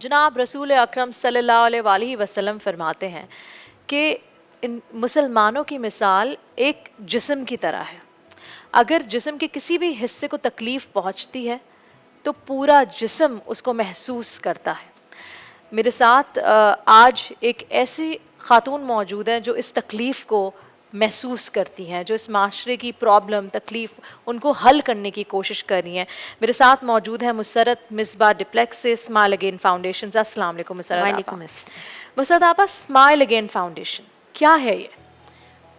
जनाब रसूल अकरम सल्लल्लाहु अलैहि वसल्लम फरमाते हैं कि इन मुसलमानों की मिसाल एक जिस्म की तरह है। अगर जिस्म के किसी भी हिस्से को तकलीफ़ पहुंचती है तो पूरा जिस्म उसको महसूस करता है। मेरे साथ आज एक ऐसी खातून मौजूद है जो इस तकलीफ़ को महसूस करती हैं, जो इस माशरे की प्रॉब्लम तकलीफ़ उनको हल करने की कोशिश कर रही हैं। मेरे साथ मौजूद है मुसरत मिसबा डिप्लेक्स से स्माइल अगेन फाउंडेशन। अस्सलाम वालेकुम मुसरत आपा। वालेकुम अस्सलाम। मुसरत आपा, स्माइल अगेन फाउंडेशन क्या है ये?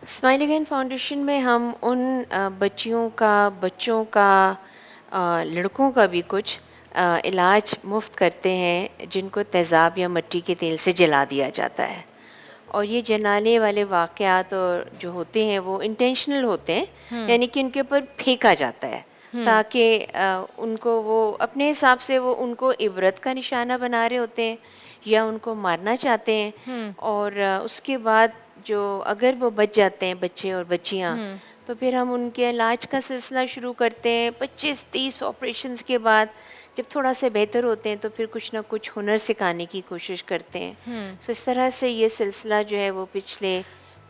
स्माइल अगेन फाउंडेशन में हम उन बच्चों का लड़कों का भी कुछ इलाज मुफ्त करते हैं जिनको तेज़ाब या मिट्टी के तेल से जला दिया जाता है। और ये जलाने वाले वाक़यात और जो होते हैं वो इंटेंशनल होते हैं, यानी कि उनके ऊपर फेंका जाता है ताकि उनको वो अपने हिसाब से वो उनको इबरत का निशाना बना रहे होते हैं या उनको मारना चाहते हैं। और उसके बाद जो अगर वो बच जाते हैं बच्चे और बच्चियाँ, तो फिर हम उनके इलाज का सिलसिला शुरू करते हैं। 25-30 ऑपरेशंस के बाद जब थोड़ा से बेहतर होते हैं तो फिर कुछ ना कुछ हुनर सिखाने की कोशिश करते हैं। सो इस तरह से ये सिलसिला जो है वो पिछले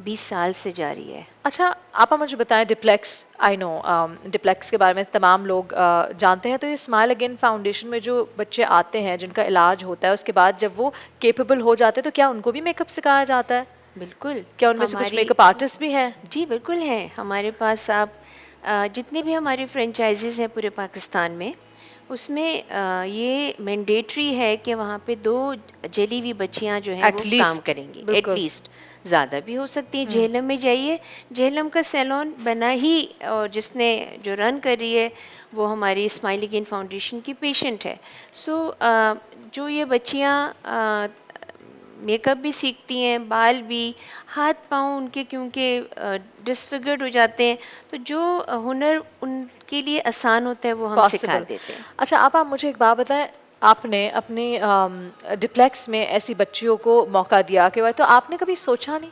20 साल से जारी है। अच्छा आपा, मुझे बताएं डिप्लेक्स, आई नो डिप्लेक्स के बारे में तमाम लोग जानते हैं। तो ये स्माइल अगेन फाउंडेशन में जो बच्चे आते हैं जिनका इलाज होता है, उसके बाद जब वो केपेबल हो जाते हैं तो क्या उनको भी मेकअप सिखाया जाता है? बिल्कुल। क्या उनमें से कुछ मेकअप आर्टिस्ट भी हैं? जी बिल्कुल हैं हमारे पास। आप जितने भी हमारी फ्रेंचाइजीज़ हैं पूरे पाकिस्तान में, उसमें ये मैंडेटरी है कि वहाँ पे 2 जली हुई बच्चियाँ जो हैं वो काम एटलीस्ट, करेंगी। बिल्कुल। एटलीस्ट ज़्यादा भी हो सकती है। झेलम में जाइए, झेलम का सैलून बना ही, और जिसने जो रन कर रही है वो हमारी स्माइल अगेन फाउंडेशन की पेशेंट है। सो जो ये बच्चियाँ मेकअप भी सीखती हैं, बाल भी, हाथ पाँव उनके क्योंकि डिसफिगर्ड हो जाते हैं, तो जो हुनर उनके लिए आसान होता है वो हम सिखा पॉसिबल। देते हैं। अच्छा आप मुझे एक बात बताएं, आपने अपने डिप्लेक्स में ऐसी बच्चियों को मौका दिया कि तो आपने कभी सोचा नहीं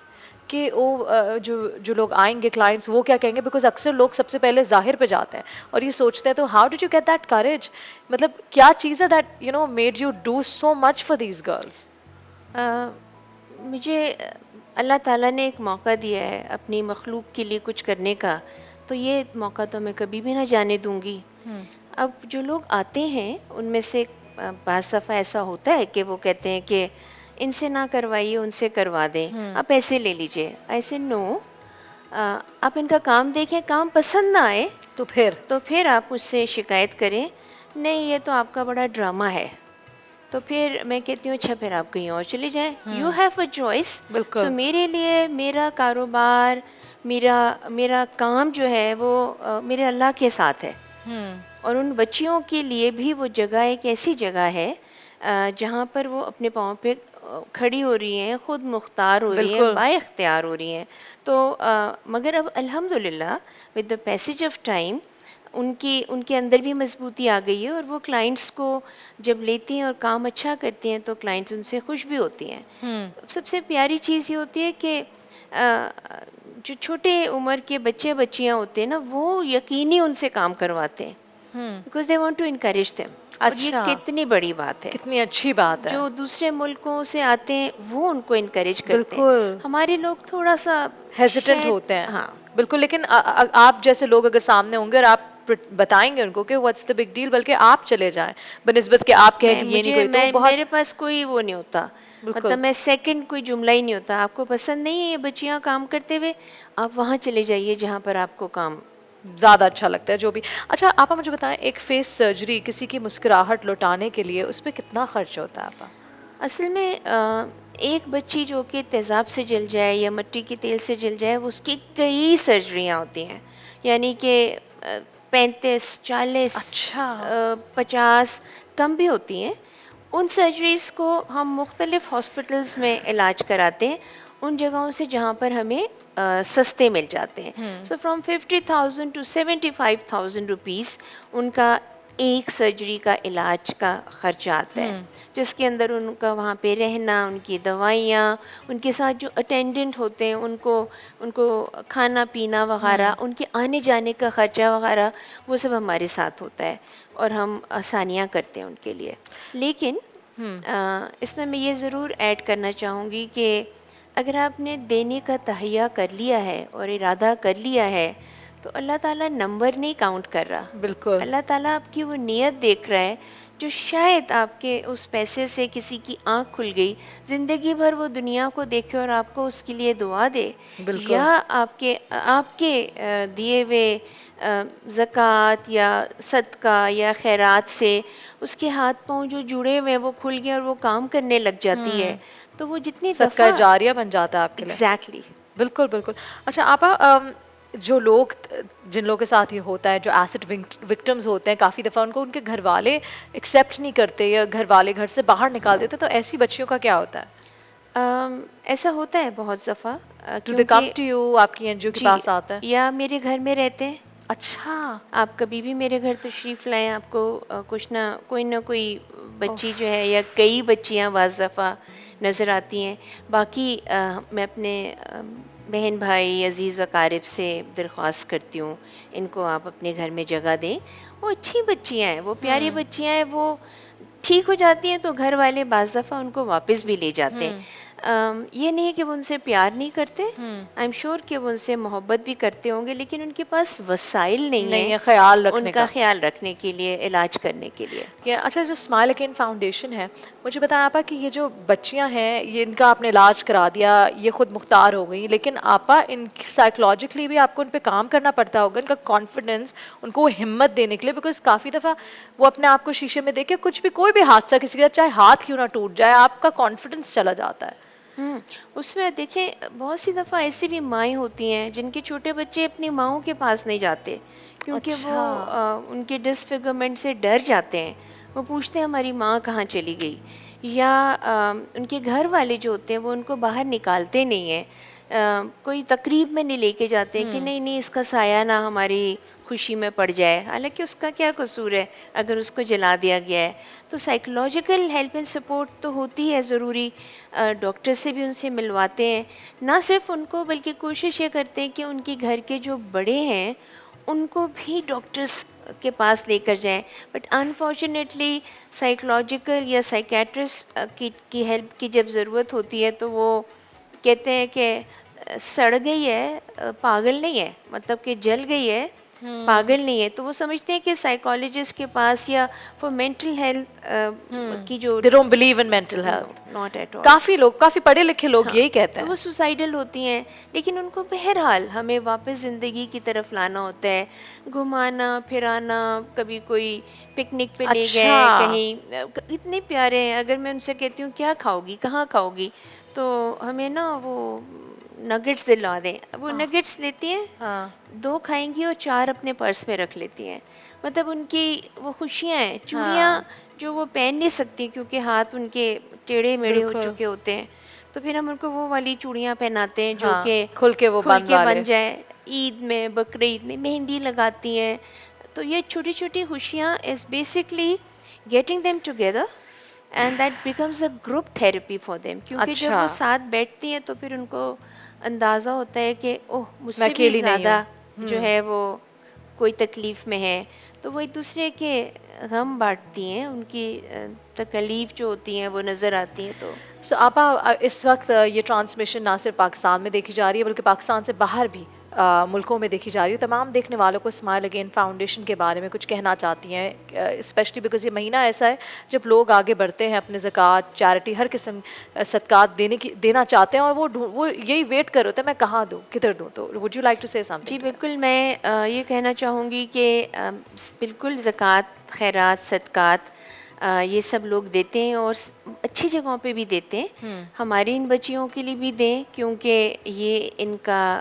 कि वो जो जो लोग आएंगे क्लाइंट्स वो क्या कहेंगे? बिकॉज अक्सर लोग सबसे पहले ज़ाहिर पे जाते हैं और ये सोचते हैं। तो how did you get that courage? मतलब क्या चीज़ है that made you do so much for these girls? Uh, मुझे अल्लाह ताला ने एक मौका दिया है अपनी मखलूक के लिए कुछ करने का, तो ये मौका तो मैं कभी भी ना जाने दूंगी। अब जो लोग आते हैं उनमें से बाज़ दफ़ा ऐसा होता है कि वो कहते हैं कि इनसे ना करवाइए, उनसे करवा दें, आप ऐसे ले लीजिए। ऐसे नो, आप इनका काम देखें, काम पसंद ना आए तो फिर आप मुझसे शिकायत करें, नहीं ये तो आपका बड़ा ड्रामा है। तो फिर मैं कहती हूँ अच्छा फिर आप कहीं और चले जाएं, यू हैव अ चॉइस। बिल्कुल। सो मेरे लिए मेरा कारोबार, मेरा मेरा काम जो है वो मेरे अल्लाह के साथ है। और उन बच्चियों के लिए भी वो जगह एक ऐसी जगह है जहाँ पर वो अपने पाँव पे खड़ी हो रही हैं, ख़ुद मुख्तार हो रही हैं, बिल्कुल। बाइख्तियार हो रही हैं। तो मगर अब अल्हम्दुलिल्लाह with the passage of time उनके अंदर भी मजबूती आ गई है, और वो क्लाइंट्स को जब लेती हैं और काम अच्छा करती हैं तो क्लाइंट्स उनसे खुश भी होती हैं। सबसे प्यारी चीज़ ये होती है कि जो छोटे उम्र के बच्चे बच्चियाँ होते हैं ना, वो यकीनी उनसे काम करवाते हैं because they want to encourage them. और ये अच्छा, कितनी बड़ी बात है। कितनी अच्छी बात है। जो दूसरे मुल्कों से आते हैं वो उनको इनकरेज करते हैं। बिल्कुल हमारे लोग थोड़ा सा हेजिटेंट शायद, होते हैं। हाँ बिल्कुल, लेकिन आप जैसे लोग अगर सामने होंगे और आप बताएंगे उनको कि व्हाट्स द बिग डील, बल्कि आप चले जाएं बनिस्बत के आप कहें मैं कि ये नहीं मुझे कोई, तो मैं बहुत। मेरे पास कोई वो नहीं होता। बिल्कुल। मतलब मैं सेकंड कोई जुमला ही नहीं होता। आपको पसंद नहीं है ये बच्चियां काम करते हुए, आप वहाँ चले जाइए जहाँ पर आपको काम। ज़्यादा अच्छा लगता है जो भी। अच्छा आपा मुझे बताएं, एक फेस सर्जरी किसी की मुस्कुराहट लौटाने के लिए उस पर कितना खर्च होता है आपा? असल में एक बच्ची जो कि तेज़ाब से जल जाए या मिट्टी के तेल से जल जाए, वो उसकी कई सर्जरियाँ होती हैं। यानी कि 35, 40, अच्छा। 50 कम भी होती हैं। उन सर्जरीज़ को हम मुख्तलिफ़ हॉस्पिटल्स में इलाज कराते हैं, उन जगहों से जहाँ पर हमें सस्ते मिल जाते हैं। सो फ्रॉम 50,000 टू 75,000 रुपीज़ उनका ایک سرجری کا علاج کا خرچہ آتا ہے، جس کے اندر ان کا وہاں پہ رہنا، ان کی دوائیاں، ان کے ساتھ جو اٹینڈنٹ ہوتے ہیں ان کو کھانا پینا وغیرہ، ان کے آنے جانے کا خرچہ وغیرہ، وہ سب ہمارے ساتھ ہوتا ہے اور ہم آسانیاں کرتے ہیں ان کے لیے. لیکن اس میں یہ ضرور ایڈ کرنا چاہوں گی کہ اگر آپ نے دینے کا تہیہ کر لیا ہے اور ارادہ کر لیا ہے تو اللہ تعالیٰ نمبر نہیں کاؤنٹ کر رہا. بالکل. اللہ تعالیٰ آپ کی وہ نیت دیکھ رہا ہے جو شاید آپ کے اس پیسے سے کسی کی آنکھ کھل گئی، زندگی بھر وہ دنیا کو دیکھے اور آپ کو اس کے لیے دعا دے، بالکل. یا آپ کے دیے ہوئے زکوٰۃ یا صدقہ یا خیرات سے اس کے ہاتھ پاؤں جو جڑے ہوئے ہیں وہ کھل گئے اور وہ کام کرنے لگ جاتی ہے، تو وہ جتنی صدقہ دفعہ جاریہ بن جاتا ہے آپ کے لیے. ایگزیکٹلی. بالکل بالکل. اچھا آپا، جو لوگ جن لوگوں کے ساتھ یہ ہوتا ہے، جو ایسڈ وکٹمز ہوتے ہیں، کافی دفعہ ان کو ان کے گھر والے ایکسیپٹ نہیں کرتے یا گھر والے گھر سے باہر نکال دیتے، تو ایسی بچیوں کا کیا ہوتا ہے؟ ایسا ہوتا ہے بہت دفعہ، do they come to you, آپ کی این جی او کے جی، پاس آتا ہے؟ یا میرے گھر میں رہتے ہیں. اچھا. آپ کبھی بھی میرے گھر تشریف لائیں، آپ کو کوئی نہ کوئی بچی جو ہے یا کئی بچیاں بعض دفعہ نظر آتی ہیں. باقی میں اپنے بہن بھائی عزیز اقارب سے درخواست کرتی ہوں ان کو آپ اپنے گھر میں جگہ دیں. وہ اچھی بچیاں ہیں، وہ پیاری بچیاں ہیں، وہ ٹھیک ہو جاتی ہیں تو گھر والے بعض دفعہ ان کو واپس بھی لے جاتے ہیں. یہ نہیں کہ وہ ان سے پیار نہیں کرتے، آئی ایم شیور کہ وہ ان سے محبت بھی کرتے ہوں گے، لیکن ان کے پاس وسائل نہیں ہیں خیال ان رکھنے کا خیال رکھنے کے لیے، علاج کرنے کے لیے. اچھا، جو اسمائل اگین فاؤنڈیشن ہے، مجھے بتائیں آپا کہ یہ جو بچیاں ہیں، یہ ان کا آپ نے علاج کرا دیا، یہ خود مختار ہو گئی، لیکن آپا ان سائیکولوجیکلی بھی آپ کو ان پہ کام کرنا پڑتا ہوگا، ان کا کانفیڈنس، ان کو وہ ہمت دینے کے لیے، بیکاز کافی دفعہ وہ اپنے آپ کو شیشے میں دیکھ کے کچھ بھی، کوئی بھی حادثہ کسی کا چاہے ہاتھ کیوں نہ ٹوٹ جائے، آپ کا کانفیڈنس چلا جاتا ہے. اس میں دیکھیں بہت سی دفعہ ایسی بھی مائیں ہوتی ہیں جن کے چھوٹے بچے اپنی ماؤں کے پاس نہیں جاتے کیونکہ وہ ان کے ڈسفگرمنٹ سے ڈر جاتے ہیں. وہ پوچھتے ہیں ہماری ماں کہاں چلی گئی، یا ان کے گھر والے جو ہوتے ہیں وہ ان کو باہر نکالتے نہیں ہیں، کوئی تقریب میں نہیں لے کے جاتے کہ نہیں اس کا سایہ نہ ہماری خوشی میں پڑ جائے، حالانکہ اس کا کیا قصور ہے اگر اس کو جلا دیا گیا ہے. تو سائیکولوجیکل ہیلپ اینڈ سپورٹ تو ہوتی ہے ضروری، ڈاکٹر سے بھی ان سے ملواتے ہیں. نہ صرف ان کو بلکہ کوشش یہ کرتے ہیں کہ ان کے گھر کے جو بڑے ہیں ان کو بھی ڈاکٹرس کے پاس لے کر جائیں. بٹ انفارچونیٹلی سائیکولوجیکل یا سائیکیٹرسٹ کی ہیلپ کی جب ضرورت ہوتی ہے تو وہ کہتے ہیں کہ سڑ گئی ہے، پاگل نہیں ہے، مطلب کہ جل گئی ہے، پاگل نہیں ہے. تو وہ سمجھتے ہیں کہ سائیکالوجسٹ کے پاس یا فور مینٹل ہیلتھ کی جو they don't believe in mental health. Not at all. کافی پڑھے لکھے لوگ یہی کہتے تو ہیں. وہ سوسائڈل ہوتی ہیں، لیکن ان کو بہرحال ہمیں واپس زندگی کی طرف لانا ہوتا ہے، گھمانا پھرانا، کبھی کوئی پکنک پہ لے گئے کہیں، اتنے پیارے ہیں. اگر میں ان سے کہتی ہوں کیا کھاؤ گی، کہاں کھاؤ گی، تو ہمیں نا وہ نگٹس دلا دیں. وہ نگٹس لیتی ہیں، 2 کھائیں گی اور 4 اپنے پرس میں رکھ لیتی ہیں. مطلب ان کی وہ خوشیاں ہیں. چوڑیاں جو وہ پہن نہیں سکتی کیونکہ ہاتھ ان کے ٹیڑھے میڑھے ہو چکے ہوتے ہیں، تو پھر ہم ان کو وہ والی چوڑیاں پہناتے ہیں جو کہ کھل کے بن جائے. عید میں، بقرعید میں مہندی لگاتی ہیں. تو یہ چھوٹی چھوٹی خوشیاں is basically getting them together and that becomes a group therapy for them. کیونکہ جب وہ ساتھ بیٹھتی ہیں تو پھر ان کو اندازہ ہوتا ہے کہ اوہ مجھ سے بھی زیادہ جو ہے وہ کوئی تکلیف میں ہے. تو وہ ایک دوسرے کے غم بانٹتی ہیں، ان کی تکلیف جو ہوتی ہیں وہ نظر آتی ہیں. تو سو آپا اس وقت یہ ٹرانسمیشن نہ صرف پاکستان میں دیکھی جا رہی ہے بلکہ پاکستان سے باہر بھی ملکوں میں دیکھی جا رہی ہے. تمام دیکھنے والوں کو اسمائل اگین فاؤنڈیشن کے بارے میں کچھ کہنا چاہتی ہیں، اسپیشلی بیکاز یہ مہینہ ایسا ہے جب لوگ آگے بڑھتے ہیں، اپنے زکوٰۃ، چیریٹی، ہر قسم صدقات دینا چاہتے ہیں، اور وہ یہی ویٹ کر ہوتے ہیں میں کہاں دوں، کدھر دوں. تو وڈ یو لائک ٹو سے سم تھنگ؟ جی بالکل، میں یہ کہنا چاہوں گی کہ بالکل زکوٰۃ، خیرات، صدقات یہ سب لوگ دیتے ہیں اور اچھی جگہوں پہ بھی دیتے ہیں. ہماری ان بچیوں کے لیے بھی دیں کیونکہ یہ ان کا،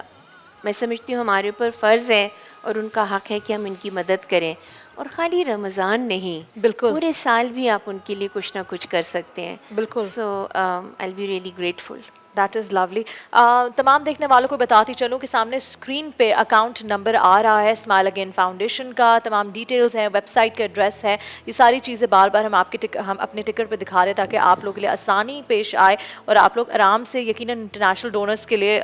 میں سمجھتی ہوں ہمارے اوپر فرض ہے اور ان کا حق ہے کہ ہم ان کی مدد کریں. اور خالی رمضان نہیں، بالکل پورے سال بھی آپ ان کے لیے کچھ نہ کچھ کر سکتے ہیں. بالکل. So I will be really grateful. That is lovely. तमाम देखने वालों को बताती चलूँ कि सामने स्क्रीन पे अकाउंट नंबर आ रहा है स्माइल अगेन फाउंडेशन का, तमाम डिटेल्स हैं, वेबसाइट का एड्रेस है, ये सारी चीज़ें बार बार हम अपने टिकट पे दिखा रहे हैं ताकि आप लोगों के लिए आसानी पेश आए और आप लोग आराम से, यकीनन इंटरनेशनल डोनर्स के लिए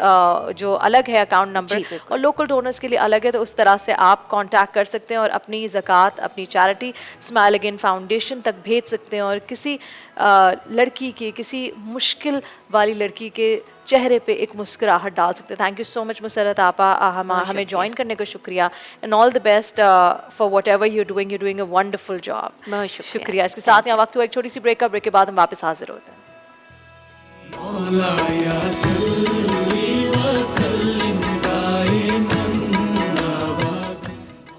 जो अलग है अकाउंट नंबर जी और बिल्कुल. लोकल डोनर्स के लिए अलग है, तो उस तरह से आप कांटेक्ट कर सकते हैं और अपनी ज़कात, अपनी चैरिटी स्माइल अगेन फाउंडेशन तक भेज सकते हैं और किसी लड़की की, किसी मुश्किल वाली लड़की के चेहरे पे एक मुस्कुराहट डाल सकते हैं. Thank you so much Musarrat आपा, बहुत हमें शुक्रिया. ज्वाइन करने का शुक्रिया and all the best for what ever you doing a wonderful job. बहुत शुक्रिया. शुक्रिया. इसके साथ यहाँ वक्त हुआ एक छोटी सी ब्रेक का, ब्रेक के बाद हम वापस हाजिर होते हैं. مولاي صل وسلم